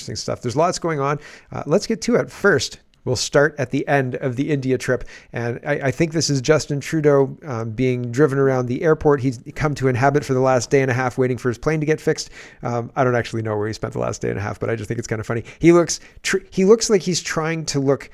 stuff. There's lots going on. Let's get to it. First, we'll start at the end of the India trip. And I think this is Justin Trudeau being driven around the airport. He's come to inhabit for the last day and a half waiting for his plane to get fixed. I don't actually know where he spent the last day and a half, but I just think it's kind of funny. He looks like he's trying to look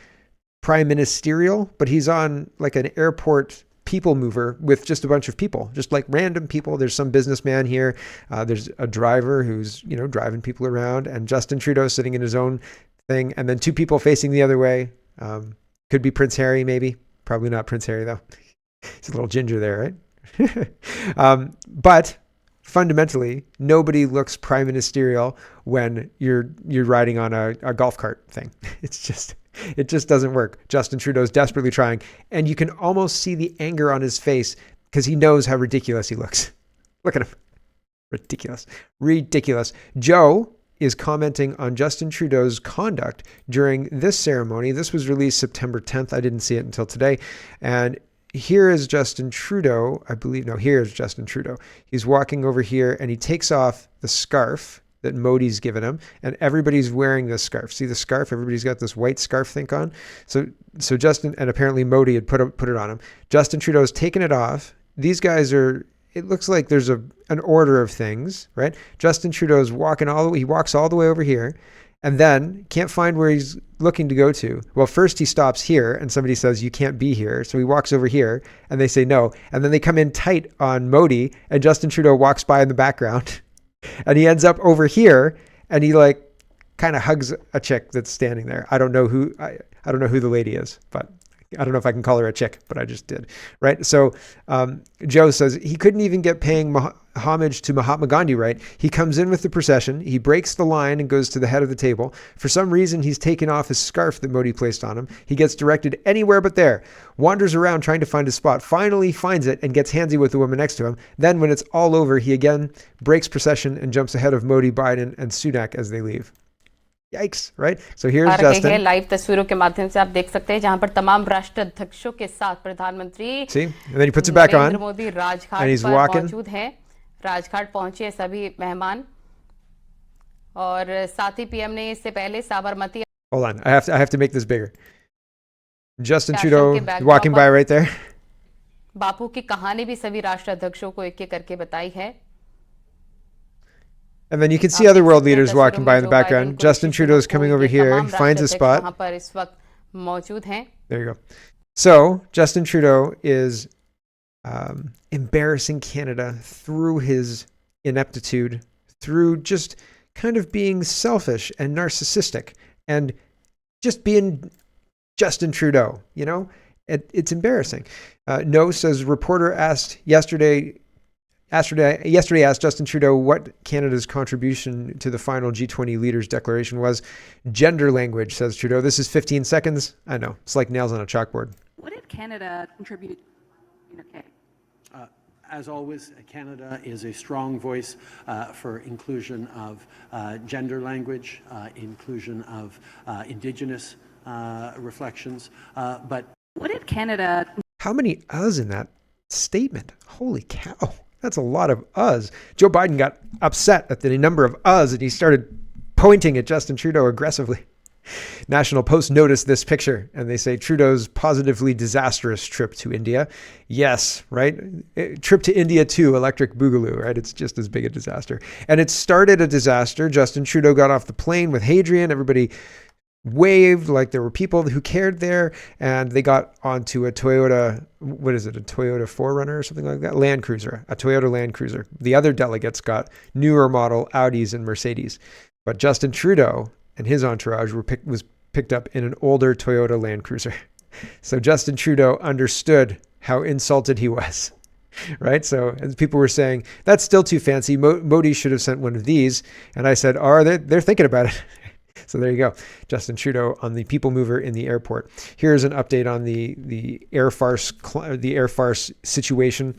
prime ministerial, but he's on like an airport people mover with just a bunch of people, just like random people. There's some businessman here. There's a driver who's, driving people around, and Justin Trudeau sitting in his own thing. And then two people facing the other way. Could be Prince Harry, maybe. Probably not Prince Harry, though. He's a little ginger there, right? But fundamentally, nobody looks prime ministerial when you're riding on a golf cart thing. It just doesn't work. Justin Trudeau's desperately trying, and you can almost see the anger on his face because he knows how ridiculous he looks. Look at him. Ridiculous. Joe is commenting on Justin Trudeau's conduct during this ceremony. This was released September 10th. I didn't see it until today. And here is Justin Trudeau. Here's Justin Trudeau. He's walking over here and he takes off the scarf that Modi's given him, and everybody's wearing this scarf. See the scarf? Everybody's got this white scarf thing on. So Justin, and apparently Modi had put it on him. Justin Trudeau's taken it off. These guys are, it looks like there's an order of things, right? Justin Trudeau's walking he walks all the way over here, and then can't find where he's looking to go to. Well, first he stops here and somebody says, you can't be here. So he walks over here and they say no. And then they come in tight on Modi, and Justin Trudeau walks by in the background. And he ends up over here, and he kind of hugs a chick that's standing there. I don't know who the lady is, but I don't know if I can call her a chick, but I just did, right? So Joe says he couldn't even get paying homage to Mahatma Gandhi, right? He comes in with the procession, he breaks the line and goes to the head of the table. For some reason, he's taken off his scarf that Modi placed on him. He gets directed anywhere but there, wanders around trying to find his spot, finally finds it and gets handsy with the woman next to him. Then when it's all over, he again breaks procession and jumps ahead of Modi, Biden, and Sunak as they leave. Yikes, right? So here's Justin. Live तस्वीरों के माध्यम से आप देख सकते हैं जहां पर तमाम राष्ट्राध्यक्षों के साथ प्रधानमंत्री See? And then he puts it back on. Narendra Modi Rajghat And he's पर walking. मौजूद हैं. राजघाट पहुंचे सभी मेहमान और साथ ही पीएम ने इससे पहले Sabarmati Hold on. I have to make this bigger. Justin Trudeau walking by right there. बापू की कहानी भी सभी राष्ट्राध्यक्षों को एक-एक करके बताई है. And then you can see other world leaders walking by in the background. Justin Trudeau's coming over here. He finds a spot. There you go. So Justin Trudeau is embarrassing Canada through his ineptitude, through just kind of being selfish and narcissistic and just being Justin Trudeau, It's embarrassing. No says reporter yesterday asked Justin Trudeau what Canada's contribution to the final G20 leaders declaration was. Gender language, says Trudeau. This is 15 seconds. I know. It's like nails on a chalkboard. What did Canada contribute? Okay. As always, Canada is a strong voice for inclusion of gender language, inclusion of Indigenous reflections. But what did Canada... How many us in that statement? Holy cow. That's a lot of us. Joe Biden got upset at the number of us, and he started pointing at Justin Trudeau aggressively. National Post noticed this picture, and they say Trudeau's positively disastrous trip to India. Yes, right? Trip to India too, electric boogaloo, right? It's just as big a disaster. And it started a disaster. Justin Trudeau got off the plane with Hadrian. Everybody waved like there were people who cared there, and they got onto a Toyota, what is it, a Toyota 4Runner or something like that? Land Cruiser, a Toyota Land Cruiser. The other delegates got newer model Audis and Mercedes. But Justin Trudeau and his entourage was picked up in an older Toyota Land Cruiser. So Justin Trudeau understood how insulted he was, right? So as people were saying, that's still too fancy. Modi should have sent one of these. And I said, they're thinking about it. So there you go. Justin Trudeau on the people mover in the airport. Here's an update on the air farce situation.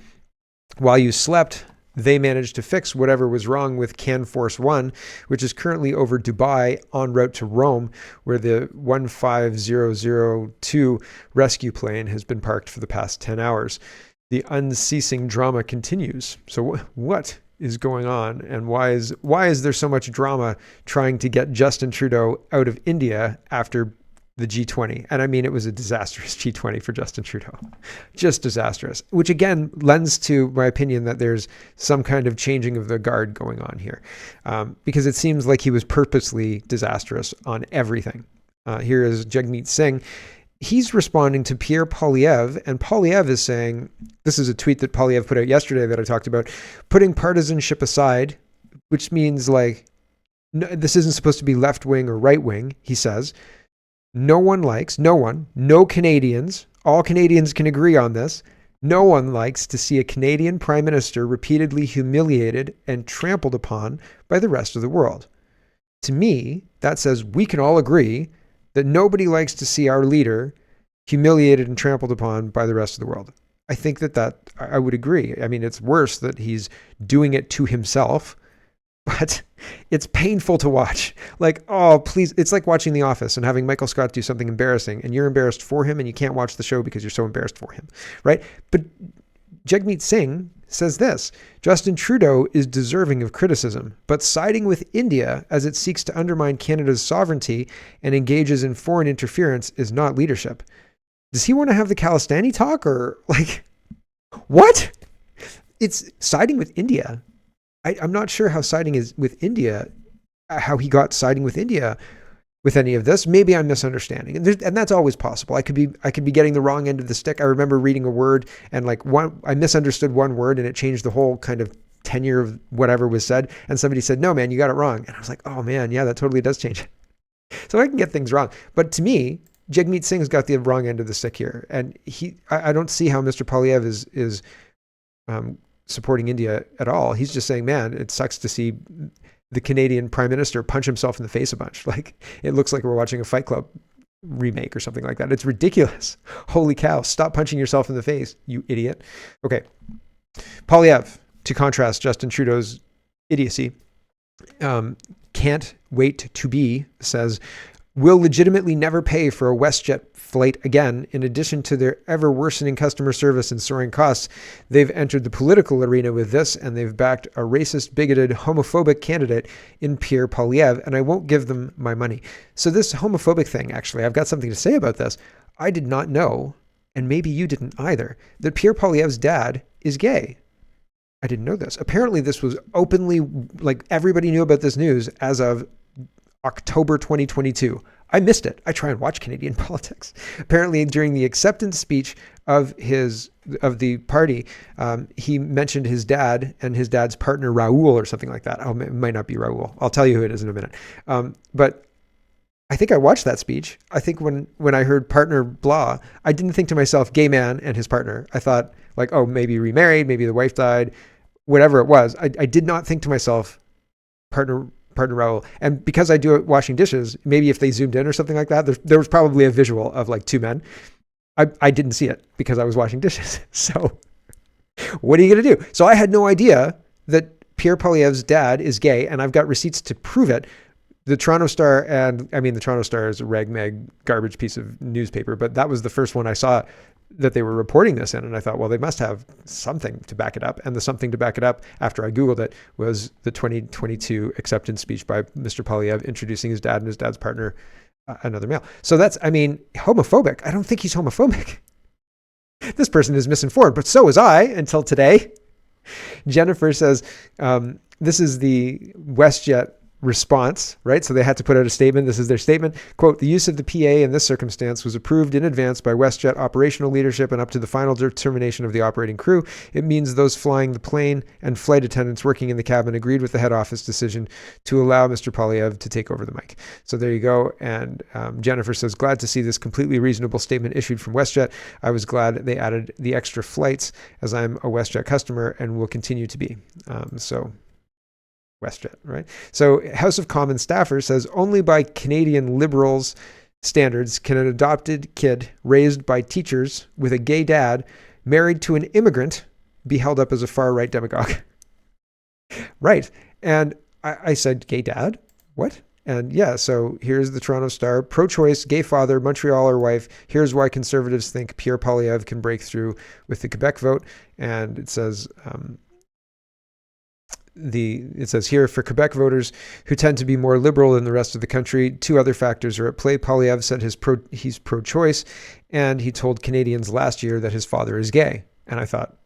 While you slept, they managed to fix whatever was wrong with Can Force 1, which is currently over Dubai en route to Rome, where the 15002 rescue plane has been parked for the past 10 hours. The unceasing drama continues. So what is going on, and why is there so much drama trying to get Justin Trudeau out of India after the G20? And I mean, it was a disastrous G20 for Justin Trudeau, just disastrous, which again lends to my opinion that there's some kind of changing of the guard going on here, because it seems like he was purposely disastrous on everything. Here is Jagmeet Singh. He's responding to Pierre Poilievre, and Poilievre is saying, this is a tweet that Poilievre put out yesterday that I talked about, putting partisanship aside, which means like, no, this isn't supposed to be left wing or right wing, he says. No Canadians, all Canadians can agree on this. No one likes to see a Canadian Prime Minister repeatedly humiliated and trampled upon by the rest of the world. To me, that says we can all agree that nobody likes to see our leader humiliated and trampled upon by the rest of the world. I think that I would agree. I mean, it's worse that he's doing it to himself, but it's painful to watch. Like, oh, please. It's like watching The Office and having Michael Scott do something embarrassing, and you're embarrassed for him, and you can't watch the show because you're so embarrassed for him, right? But Jagmeet Singh says this: Justin Trudeau is deserving of criticism, but siding with India as it seeks to undermine Canada's sovereignty and engages in foreign interference is not leadership. Does he want to have the Khalistani talk, or like, what? It's siding with India. I'm not sure how siding is with India, how he got siding with India with any of this. Maybe I'm misunderstanding, and that's always possible. I could be getting the wrong end of the stick. I remember reading a word and I misunderstood one word, and it changed the whole kind of tenure of whatever was said. And somebody said, "No, man, you got it wrong." And I was like, "Oh man, yeah, that totally does change it." So I can get things wrong, but to me, Jagmeet Singh's got the wrong end of the stick here, and I don't see how Mr. Poilievre is supporting India at all. He's just saying, man, it sucks to see the Canadian Prime Minister punch himself in the face a bunch. Like, it looks like we're watching a Fight Club remake or something like that. It's ridiculous. Holy cow. Stop punching yourself in the face, you idiot. Okay. Poilievre, to contrast Justin Trudeau's idiocy, can't wait to be, says, will legitimately never pay for a WestJet flight again. In addition to their ever worsening customer service and soaring costs, they've entered the political arena with this, and they've backed a racist, bigoted, homophobic candidate in Pierre Poilievre, and I won't give them my money. So this homophobic thing, actually, I've got something to say about this. I did not know, and maybe you didn't either, that Pierre Poilievre's dad is gay. I didn't know this. Apparently this was openly, like, everybody knew about this news as of October 2022. I missed it. I try and watch Canadian politics. Apparently, during the acceptance speech of the party, he mentioned his dad and his dad's partner Raoul or something like that. Oh, it might not be Raoul. I'll tell you who it is in a minute. But I think I watched that speech. I think when I heard partner blah, I didn't think to myself, gay man and his partner. I thought like, oh, maybe remarried, maybe the wife died, whatever it was. I did not think to myself, partner Raoul. And because I do it washing dishes, maybe if they zoomed in or something like that, there was probably a visual of like two men. I didn't see it because I was washing dishes. So what are you going to do? So I had no idea that Pierre Poilievre's dad is gay, and I've got receipts to prove it. The Toronto Star, and I mean, the Toronto Star is a ragmag garbage piece of newspaper, but that was the first one I saw that they were reporting this in. And I thought, well, they must have something to back it up. And the something to back it up, after I Googled it, was the 2022 acceptance speech by Mr. Poilievre introducing his dad and his dad's partner, another male. So that's, I mean, homophobic. I don't think he's homophobic. This person is misinformed, but so was I until today. Jennifer says, this is the WestJet response, right? So they had to put out a statement. This is their statement. Quote, the use of the PA in this circumstance was approved in advance by WestJet operational leadership and up to the final determination of the operating crew. It means those flying the plane and flight attendants working in the cabin agreed with the head office decision to allow Mr. Poilievre to take over the mic. So there you go. And Jennifer says, glad to see this completely reasonable statement issued from WestJet. I was glad they added the extra flights as I'm a WestJet customer and will continue to be. So WestJet, right? So House of Commons staffer says only by Canadian Liberals standards can an adopted kid raised by teachers with a gay dad married to an immigrant be held up as a far-right demagogue. Right. And I said, gay dad? What? And yeah, so here's the Toronto Star. Pro-choice, gay father, Montrealer wife. Here's why conservatives think Pierre Poilievre can break through with the Quebec vote. And it says, it says here, for Quebec voters who tend to be more liberal than the rest of the country, two other factors are at play. Poilievre said he's pro-choice, and he told Canadians last year that his father is gay. And I thought,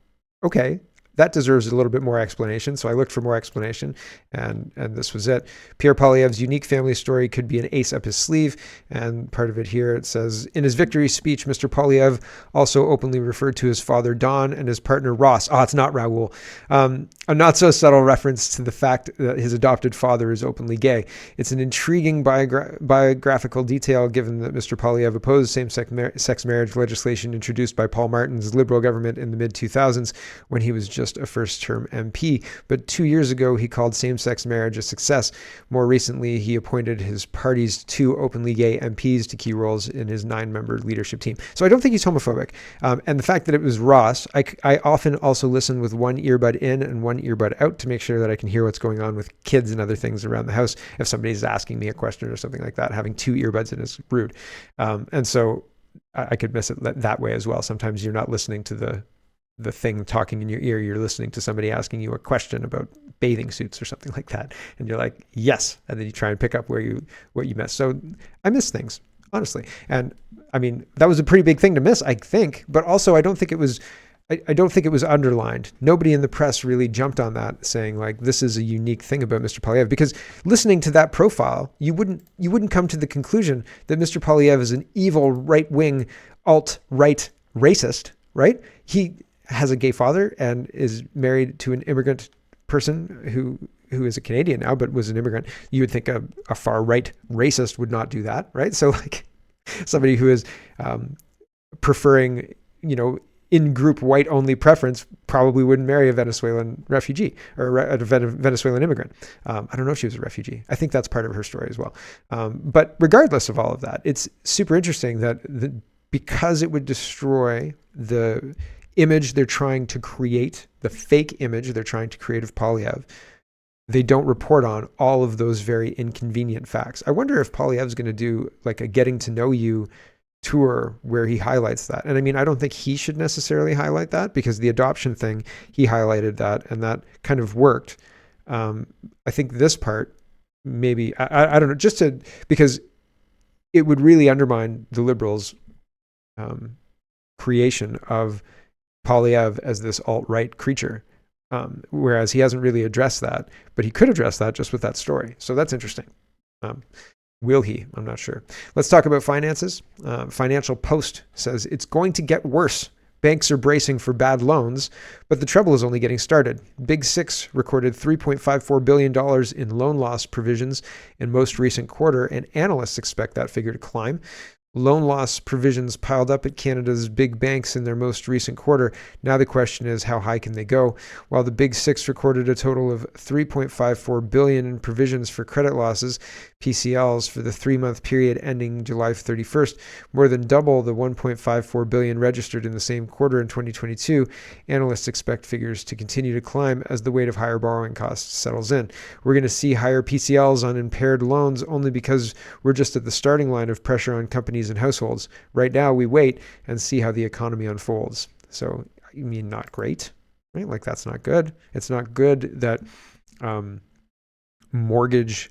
okay, that deserves a little bit more explanation. So I looked for more explanation, and this was it. Pierre Poilievre's unique family story could be an ace up his sleeve. And part of it here, it says, in his victory speech, Mr. Poilievre also openly referred to his father, Don, and his partner, Ross. It's not Raoul. A not so subtle reference to the fact that his adopted father is openly gay. It's an intriguing biographical detail, given that Mr. Poilievre opposed same-sex marriage legislation introduced by Paul Martin's Liberal government in the mid-2000s when he was just a first-term MP. But 2 years ago, he called same-sex marriage a success. More recently, he appointed his party's 2 openly gay MPs to key roles in his 9-member leadership team. So I don't think he's homophobic. And the fact that it was Ross, I often also listen with one earbud in and one earbud out to make sure that I can hear what's going on with kids and other things around the house. If somebody's asking me a question or something like that, having 2 earbuds in is rude. And so I could miss it that way as well. Sometimes you're not listening to the thing talking in your ear, you're listening to somebody asking you a question about bathing suits or something like that, and you're like, yes, and then you try and pick up what you missed. So I miss things, honestly. And I mean, that was a pretty big thing to miss, I think, but also I don't think it was underlined. Nobody in the press really jumped on that, saying like, this is a unique thing about Mr. Poilievre, because listening to that profile, you wouldn't come to the conclusion that Mr. Poilievre is an evil right-wing alt-right racist, right? He has a gay father and is married to an immigrant person who is a Canadian now, but was an immigrant. You would think a far right racist would not do that, right? So like somebody who is preferring, in-group white-only preference probably wouldn't marry a Venezuelan refugee or a Venezuelan immigrant. I don't know if she was a refugee. I think that's part of her story as well. But regardless of all of that, it's super interesting that because it would destroy the image they're trying to create, the fake image they're trying to create of Poilievre, they don't report on all of those very inconvenient facts. I wonder if Poilievre's going to do like a getting to know you tour where he highlights that. And I mean, I don't think he should necessarily highlight that, because the adoption thing, he highlighted that and that kind of worked. I think this part, maybe, I don't know, because it would really undermine the Liberals' creation of Poilievre as this alt-right creature, whereas he hasn't really addressed that, but he could address that just with that story. So that's interesting. Will he? I'm not sure. Let's talk about finances. Financial Post says it's going to get worse. Banks are bracing for bad loans, but the trouble is only getting started. Big Six recorded $3.54 billion in loan loss provisions in most recent quarter, and analysts expect that figure to climb. Loan loss provisions piled up at Canada's big banks in their most recent quarter. Now the question is, how high can they go? While the Big Six recorded a total of $3.54 billion in provisions for credit losses, PCLs, for the 3-month period ending July 31st, more than double the $1.54 billion registered in the same quarter in 2022, analysts expect figures to continue to climb as the weight of higher borrowing costs settles in. We're going to see higher PCLs on impaired loans only because we're just at the starting line of pressure on companies and households. Right now, we wait and see how the economy unfolds. So, I mean, not great, right? Like, that's not good. It's not good that mortgage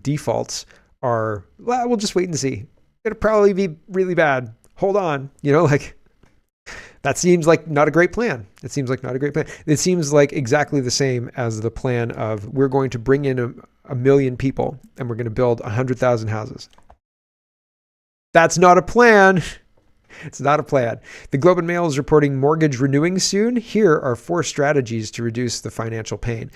defaults are, well, we'll just wait and see. It'll probably be really bad. Hold on. That seems like not a great plan. It seems like not a great plan. It seems like exactly the same as the plan of we're going to bring in a million people and we're going to build 100,000 houses. That's not a plan. It's not a plan. The Globe and Mail is reporting mortgage renewing soon. Here are 4 strategies to reduce the financial pain.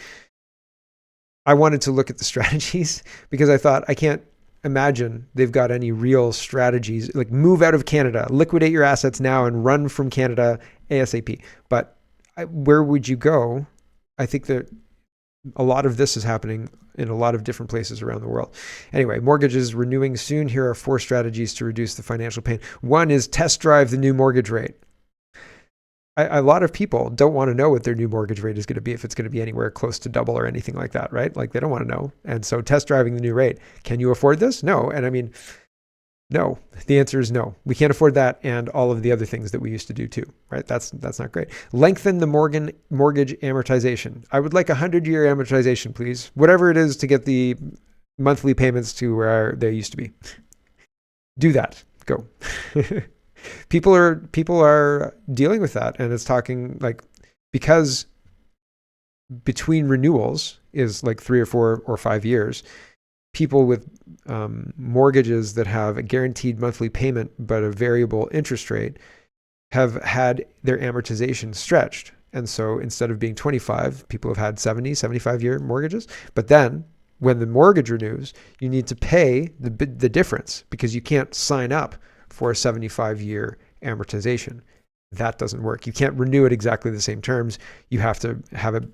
I wanted to look at the strategies because I thought, I can't imagine they've got any real strategies, like move out of Canada, liquidate your assets now and run from Canada ASAP. But where would you go? I think that a lot of this is happening in a lot of different places around the world. Anyway, mortgages renewing soon. Here are 4 strategies to reduce the financial pain. 1 is test drive the new mortgage rate. A lot of people don't want to know what their new mortgage rate is going to be, if it's going to be anywhere close to double or anything like that, right? Like, they don't want to know. And so test driving the new rate. Can you afford this? No. And I mean, No, the answer is no. We can't afford that and all of the other things that we used to do too, right? That's not great. Lengthen the mortgage amortization. I would like 100-year amortization, please. Whatever it is to get the monthly payments to where they used to be. Do that. Go. People are dealing with that, and it's talking like, because between renewals is like 3 or 4 or 5 years, people with mortgages that have a guaranteed monthly payment but a variable interest rate have had their amortization stretched. And so instead of being 25, people have had 70, 75-year mortgages. But then when the mortgage renews, you need to pay the difference, because you can't sign up for a 75-year amortization. That doesn't work. You can't renew it exactly the same terms. You have to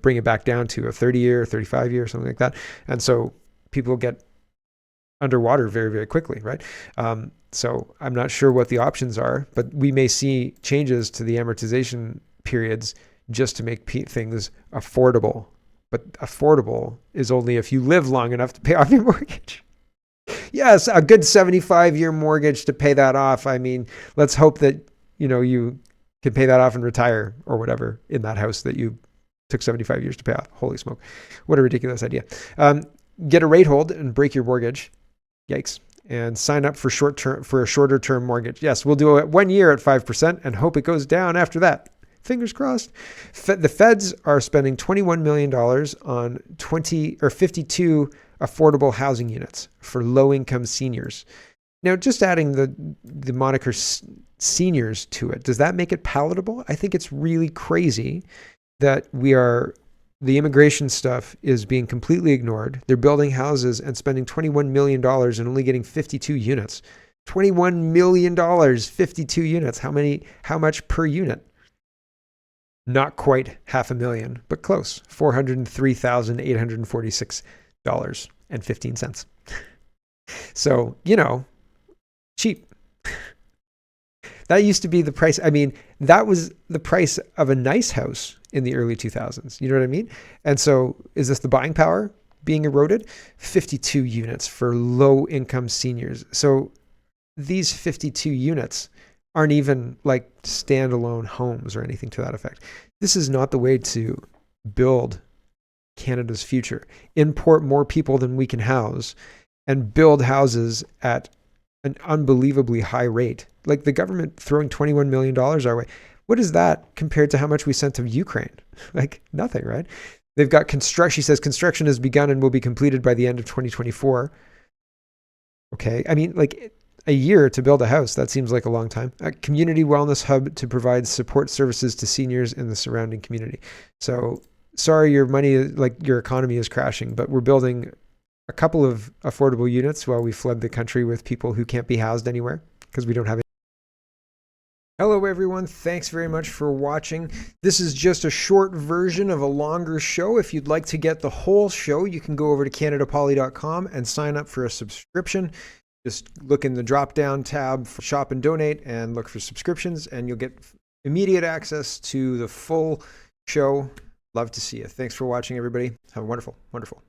bring it back down to a 30-year, 35-year, something like that. And so people get underwater very, very quickly, right? So I'm not sure what the options are, but we may see changes to the amortization periods just to make things affordable. But affordable is only if you live long enough to pay off your mortgage. Yes, a good 75-year mortgage to pay that off. I mean, let's hope that, you can pay that off and retire or whatever in that house that you took 75 years to pay off. Holy smoke. What a ridiculous idea. Get a rate hold and break your mortgage. Yikes. And sign up for a shorter term mortgage. Yes, we'll do it 1 year at 5% and hope it goes down after that. Fingers crossed. The feds are spending $21 million on 52 affordable housing units for low-income seniors. Now, just adding the moniker seniors to it, does that make it palatable? I think it's really crazy that the immigration stuff is being completely ignored. They're building houses and spending $21 million and only getting 52 units. $21 million, 52 units. How much per unit? Not quite $500,000, but close. $403,846.15. So, cheap. That used to be the price. I mean, that was the price of a nice house in the early 2000s. You know what I mean? And so is this the buying power being eroded? 52 units for low-income seniors. So these 52 units aren't even like standalone homes or anything to that effect. This is not the way to build Canada's future. Import more people than we can house and build houses at an unbelievably high rate. Like the government throwing $21 million our way. What is that compared to how much we sent to Ukraine? Like nothing, right? They've got construction. She says construction has begun and will be completed by the end of 2024. Okay. I mean, like a year to build a house, that seems like a long time. A community wellness hub to provide support services to seniors in the surrounding community. So sorry, your economy is crashing, but we're building a couple of affordable units while we flood the country with people who can't be housed anywhere because we don't have it. Hello everyone, thanks very much for watching. This is just a short version of a longer show. If you'd like to get the whole show, you can go over to CanadaPoly.com and sign up for a subscription. Just look in the drop-down tab for Shop and Donate and look for subscriptions, and you'll get immediate access to the full show. Love to see you. Thanks for watching, everybody. Have a wonderful, wonderful